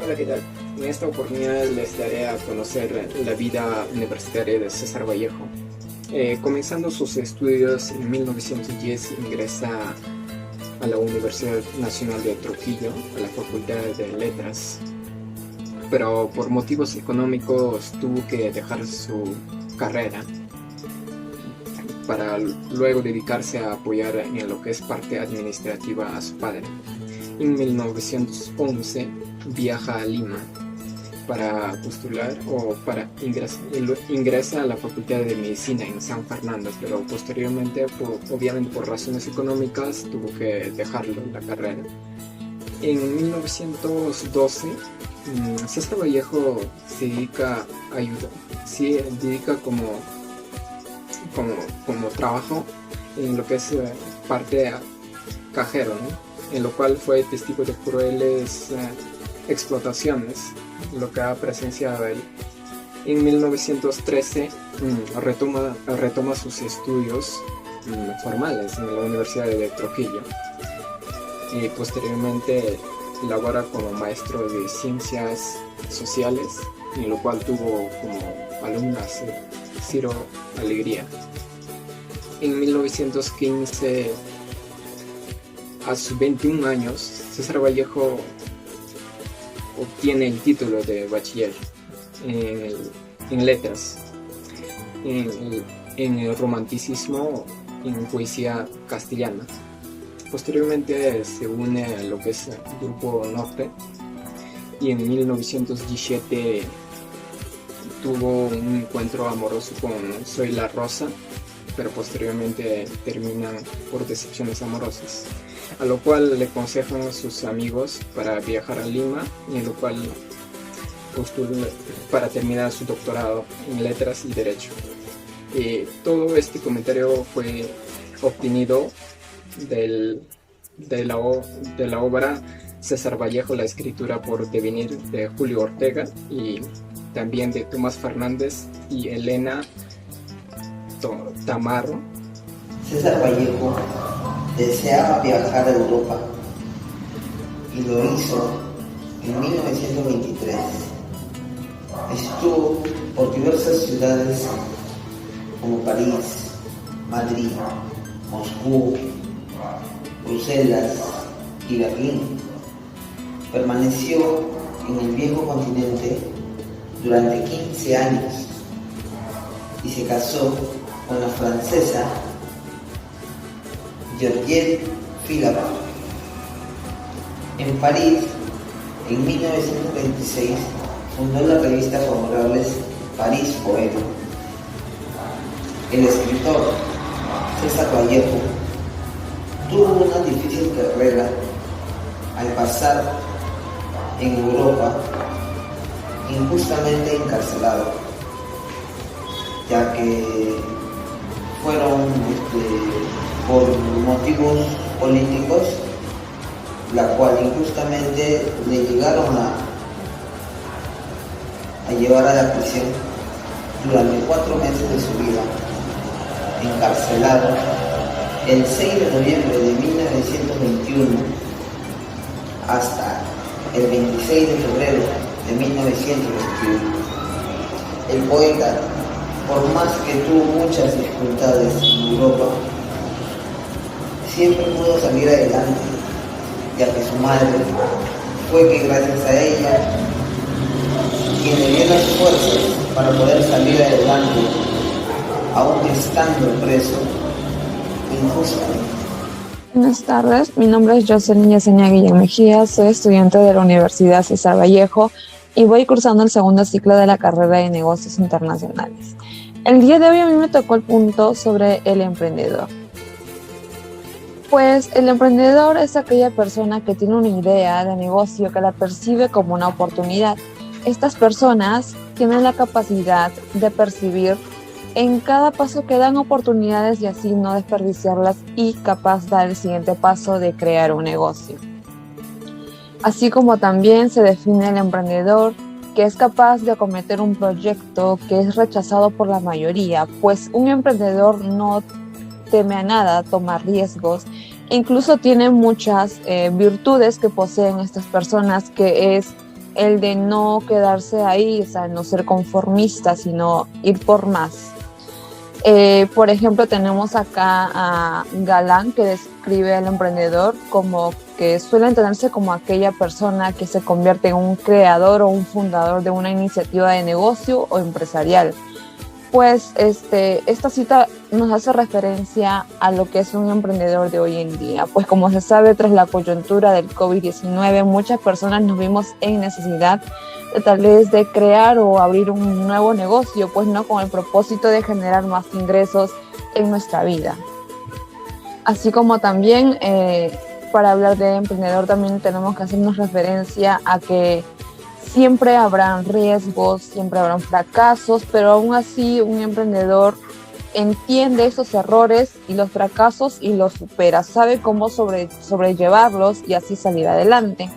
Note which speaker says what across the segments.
Speaker 1: Hola, ¿qué tal? En esta oportunidad les daré a conocer la vida universitaria de César Vallejo. Comenzando sus estudios en 1910 ingresa a la Universidad Nacional de Trujillo, a la Facultad de Letras, pero por motivos económicos tuvo que dejar su carrera para luego dedicarse a apoyar en lo que es parte administrativa a su padre. En 1911 viaja a Lima para postular o para ingresa a la Facultad de Medicina en San Fernando, pero posteriormente, obviamente por razones económicas, tuvo que dejarlo la carrera. En 1912, César Vallejo se dedica a ayudar, se dedica como trabajo en lo que es parte cajero, ¿no? En lo cual fue testigo de crueles explotaciones, lo que ha presenciado él. En 1913 retoma sus estudios formales en la Universidad de Trujillo y posteriormente labora como maestro de ciencias sociales, en lo cual tuvo como alumnas Ciro Alegría. En 1915, a sus 21 años, César Vallejo obtiene el título de bachiller en letras, en el romanticismo, en poesía castellana. Posteriormente se une a lo que es el Grupo Norte y en 1917 tuvo un encuentro amoroso con Zoila Rosa, pero posteriormente terminan por decepciones amorosas, a lo cual le aconsejan a sus amigos para viajar a Lima, y en lo cual postula para terminar su doctorado en Letras y Derecho. Todo este comentario fue obtenido de la obra César Vallejo, la escritura por devenir de Julio Ortega, y también de Tomás Fernández y Elena Tamarro.
Speaker 2: César Vallejo deseaba viajar a Europa y lo hizo en 1923. Estuvo por diversas ciudades como París, Madrid, Moscú, Bruselas y Berlín. Permaneció en el viejo continente durante 15 años y se casó con la francesa Georgette Philabert. En París, en 1926, fundó la revista Favorables París Poema. El escritor César Vallejo tuvo una difícil carrera al pasar en Europa injustamente encarcelado, ya que fueron por motivos políticos, la cual injustamente le llegaron a llevar a la prisión durante 4 meses de su vida, encarcelado el 6 de noviembre de 1921 hasta el 26 de febrero de 1921. El poeta, por más que tuvo muchas dificultades en Europa, siempre pudo salir adelante, ya que su madre fue que gracias a ella quien le dio las fuerzas para poder salir adelante, aún estando preso injustamente.
Speaker 3: Buenas tardes, mi nombre es Jocelyn Yesenia Guillén Mejía, soy estudiante de la Universidad César Vallejo y voy cursando el segundo ciclo de la carrera de Negocios Internacionales. El día de hoy a mí me tocó el punto sobre el emprendedor. Pues el emprendedor es aquella persona que tiene una idea de negocio que la percibe como una oportunidad. Estas personas tienen la capacidad de percibir en cada paso que dan oportunidades y así no desperdiciarlas y capaz dar el siguiente paso de crear un negocio. Así como también se define el emprendedor que es capaz de acometer un proyecto que es rechazado por la mayoría, pues un emprendedor no teme a nada, toma riesgos e incluso tiene muchas virtudes que poseen estas personas, que es el de no quedarse ahí, o sea, no ser conformista, sino ir por más. Por ejemplo, tenemos acá a Galán, que describe al emprendedor como que suele entenderse como aquella persona que se convierte en un creador o un fundador de una iniciativa de negocio o empresarial. Pues esta cita nos hace referencia a lo que es un emprendedor de hoy en día. Pues como se sabe, tras la coyuntura del COVID-19, muchas personas nos vimos en necesidad de tal vez de crear o abrir un nuevo negocio, pues no, con el propósito de generar más ingresos en nuestra vida. Así como también para hablar de emprendedor también tenemos que hacernos referencia a que siempre habrán riesgos, siempre habrán fracasos, pero aún así un emprendedor entiende esos errores y los fracasos y los supera, sabe cómo sobrellevarlos y así salir adelante.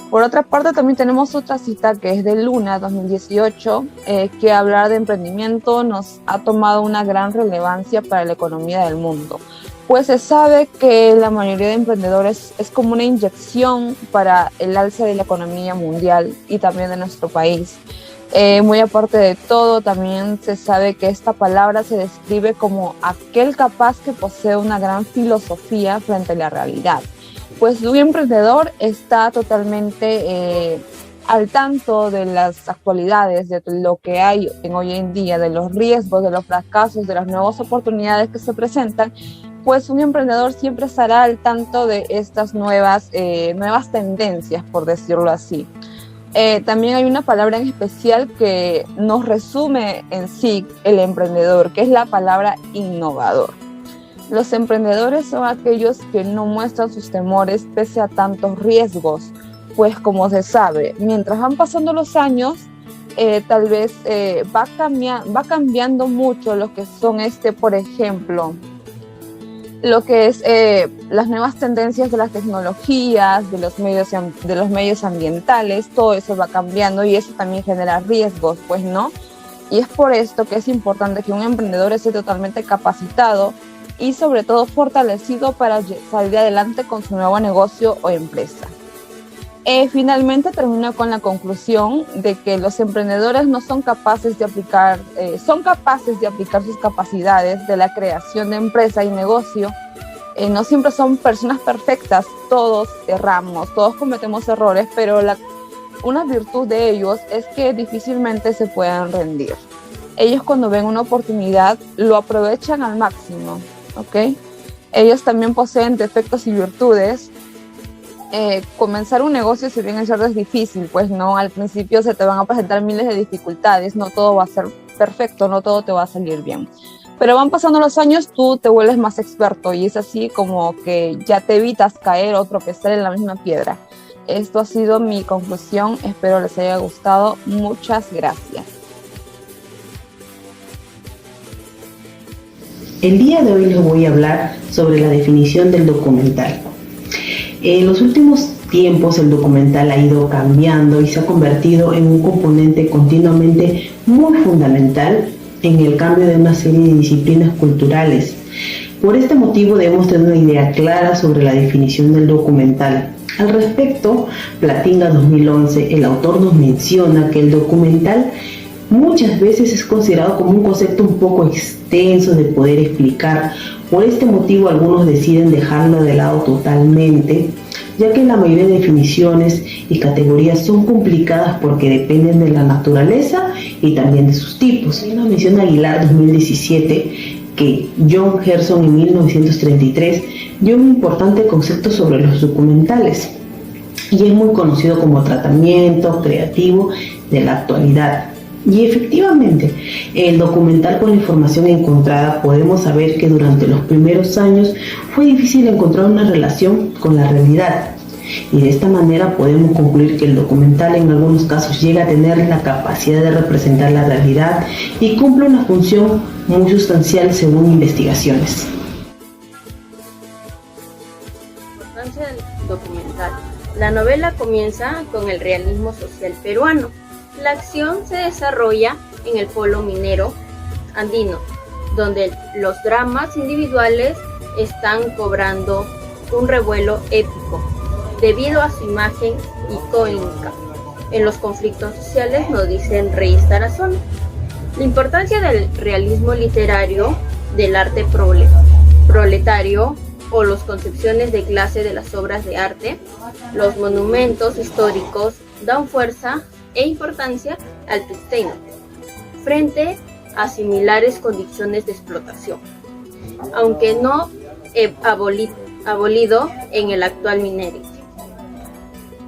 Speaker 3: Por otra parte, también tenemos otra cita que es de Luna 2018, que hablar de emprendimiento nos ha tomado una gran relevancia para la economía del mundo. Pues se sabe que la mayoría de emprendedores es como una inyección para el alza de la economía mundial y también de nuestro país. Muy aparte de todo, también se sabe que esta palabra se describe como aquel capaz que posee una gran filosofía frente a la realidad. Pues un emprendedor está totalmente al tanto de las actualidades, de lo que hay hoy en día, de los riesgos, de los fracasos, de las nuevas oportunidades que se presentan. Pues un emprendedor siempre estará al tanto de estas nuevas tendencias, por decirlo así. También hay una palabra en especial que nos resume en sí el emprendedor, que es la palabra innovador. Los emprendedores son aquellos que no muestran sus temores pese a tantos riesgos, pues como se sabe, mientras van pasando los años, tal vez va cambiando mucho lo que son por ejemplo, lo que es las nuevas tendencias de las tecnologías, de los medios ambientales, todo eso va cambiando y eso también genera riesgos, pues no. Y es por esto que es importante que un emprendedor esté totalmente capacitado y sobre todo fortalecido para salir adelante con su nuevo negocio o empresa. Finalmente termino con la conclusión de que los emprendedores no son capaces de aplicar, son capaces de aplicar sus capacidades de la creación de empresa y negocio. No siempre son personas perfectas, todos erramos, todos cometemos errores, pero una virtud de ellos es que difícilmente se pueden rendir. Ellos cuando ven una oportunidad lo aprovechan al máximo, ¿ok? Ellos también poseen defectos y virtudes. Comenzar un negocio, si bien es difícil, pues no, al principio se te van a presentar miles de dificultades, no todo va a ser perfecto, no todo te va a salir bien, pero van pasando los años, tú te vuelves más experto y es así como que ya te evitas caer o tropezar en la misma piedra. Esto ha sido mi conclusión, espero les haya gustado, muchas gracias.
Speaker 4: El día de hoy les voy a hablar sobre la definición del documental. En los últimos tiempos el documental ha ido cambiando y se ha convertido en un componente continuamente muy fundamental en el cambio de una serie de disciplinas culturales. Por este motivo debemos tener una idea clara sobre la definición del documental. Al respecto, Platinga 2011, el autor nos menciona que el documental muchas veces es considerado como un concepto un poco extenso de poder explicar. Por este motivo algunos deciden dejarlo de lado totalmente, ya que la mayoría de definiciones y categorías son complicadas porque dependen de la naturaleza y también de sus tipos. Hay una mención Aguilar 2017 que John Gerson en 1933 dio un importante concepto sobre los documentales y es muy conocido como tratamiento creativo de la actualidad. Y efectivamente, el documental con la información encontrada podemos saber que durante los primeros años fue difícil encontrar una relación con la realidad. Y de esta manera podemos concluir que el documental en algunos casos llega a tener la capacidad de representar la realidad y cumple una función muy sustancial según investigaciones.
Speaker 5: Importancia del documental. La novela comienza con el realismo social peruano. La acción se desarrolla en el polo minero andino, donde los dramas individuales están cobrando un revuelo épico debido a su imagen icónica. en los conflictos sociales, nos dice Reyes Tarazona. La importancia del realismo literario, del arte proletario o las concepciones de clase de las obras de arte, los monumentos históricos dan fuerza e importancia al tuxteno frente a similares condiciones de explotación, aunque no abolido en el actual minerio.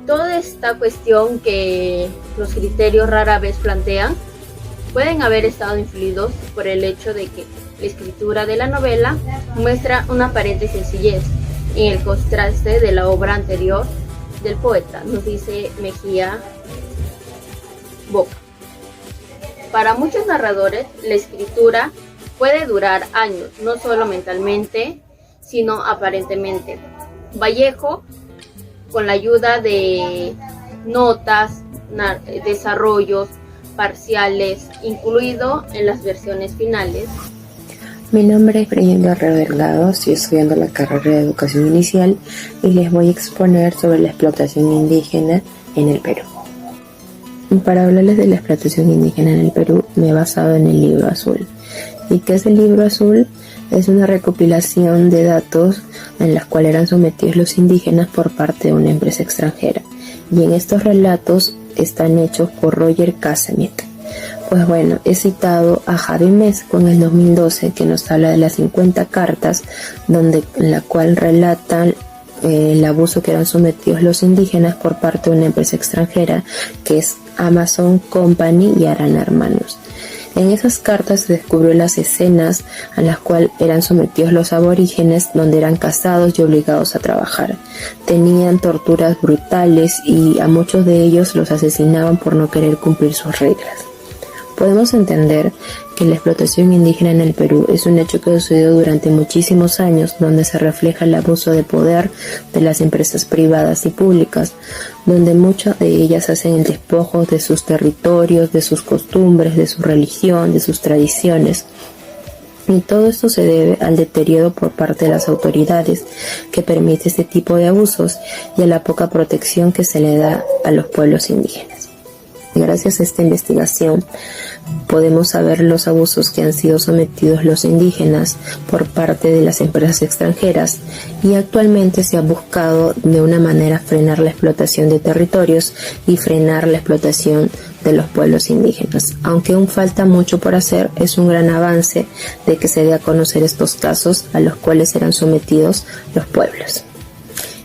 Speaker 5: Toda esta cuestión que los criterios rara vez plantean pueden haber estado influidos por el hecho de que la escritura de la novela muestra una aparente sencillez en el contraste de la obra anterior del poeta, nos dice Mejía Boca. Para muchos narradores, la escritura puede durar años, no solo mentalmente, sino aparentemente. Vallejo, con la ayuda de notas, desarrollos parciales, incluido en las versiones finales.
Speaker 6: Mi nombre es Brayendo Delgado, estoy estudiando la carrera de Educación Inicial y les voy a exponer sobre la explotación indígena en el Perú. Para hablarles de la explotación indígena en el Perú, me he basado en el Libro Azul. ¿Y qué es el Libro Azul? Es una recopilación de datos en las cuales eran sometidos los indígenas por parte de una empresa extranjera. Y en estos relatos están hechos por Roger Casemate. Pues bueno, he citado a Javi Mesco en el 2012, que nos habla de las 50 cartas, en la cual relatan el abuso que eran sometidos los indígenas por parte de una empresa extranjera, que es Amazon Company y Arana Hermanos. En esas cartas se descubrió las escenas a las cuales eran sometidos los aborígenes, donde eran cazados y obligados a trabajar. Tenían torturas brutales y a muchos de ellos los asesinaban por no querer cumplir sus reglas. Podemos entender que la explotación indígena en el Perú es un hecho que ha sucedido durante muchísimos años, donde se refleja el abuso de poder de las empresas privadas y públicas, donde muchas de ellas hacen el despojo de sus territorios, de sus costumbres, de su religión, de sus tradiciones. Y todo esto se debe al deterioro por parte de las autoridades que permite este tipo de abusos y a la poca protección que se le da a los pueblos indígenas. Gracias a esta investigación podemos saber los abusos que han sido sometidos los indígenas por parte de las empresas extranjeras, y actualmente se ha buscado de una manera frenar la explotación de territorios y frenar la explotación de los pueblos indígenas. Aunque aún falta mucho por hacer, es un gran avance de que se dé a conocer estos casos a los cuales eran sometidos los pueblos.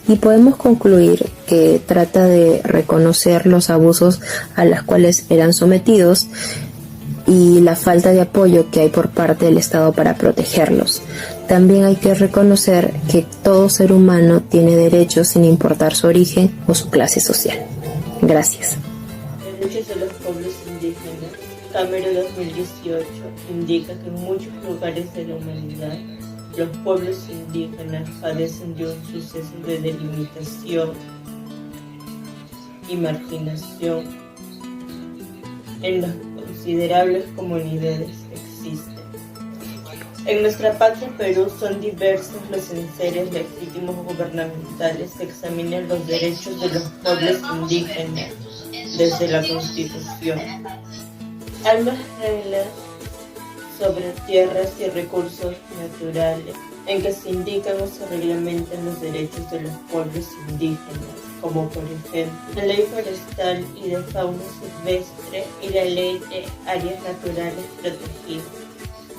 Speaker 6: Y podemos concluir que trata de reconocer los abusos a los cuales eran sometidos y la falta de apoyo que hay por parte del Estado para protegerlos. También hay que reconocer que todo ser humano tiene derechos sin importar su origen o su clase social. Gracias.
Speaker 7: Derechos de los pueblos indígenas. Cámara 2018 indica que en muchos lugares de la humanidad los pueblos indígenas padecen de un suceso de delimitación y marginación en las considerables comunidades que existen. En nuestra patria Perú son diversos los enseres legítimos gubernamentales que examinan los derechos de los pueblos indígenas desde la Constitución. Ambas reglas sobre tierras y recursos naturales, en que se indican o se reglamentan los derechos de los pueblos indígenas, como por ejemplo la Ley Forestal y de Fauna Silvestre y la Ley de Áreas Naturales Protegidas.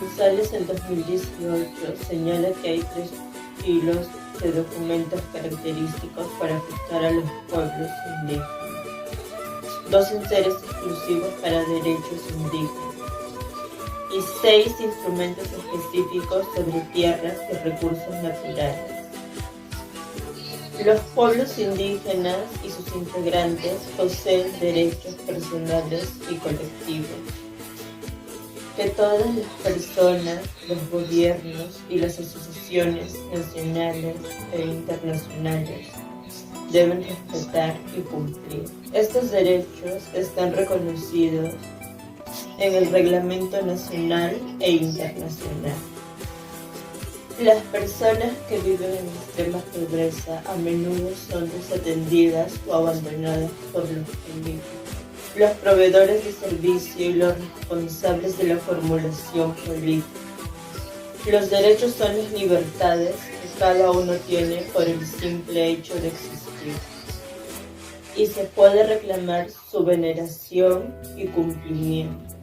Speaker 7: González en 2018 señala que hay 3 estilos de documentos característicos para afectar a los pueblos indígenas. 2 enseres exclusivos para derechos indígenas y 6 instrumentos específicos sobre tierras y recursos naturales. Los pueblos indígenas y sus integrantes poseen derechos personales y colectivos que todas las personas, los gobiernos y las asociaciones nacionales e internacionales deben respetar y cumplir. Estos derechos están reconocidos en el Reglamento Nacional e Internacional. Las personas que viven en extrema pobreza a menudo son desatendidas o abandonadas por los políticos, los proveedores de servicio y los responsables de la formulación política. Los derechos son las libertades que cada uno tiene por el simple hecho de existir, y se puede reclamar su veneración y cumplimiento.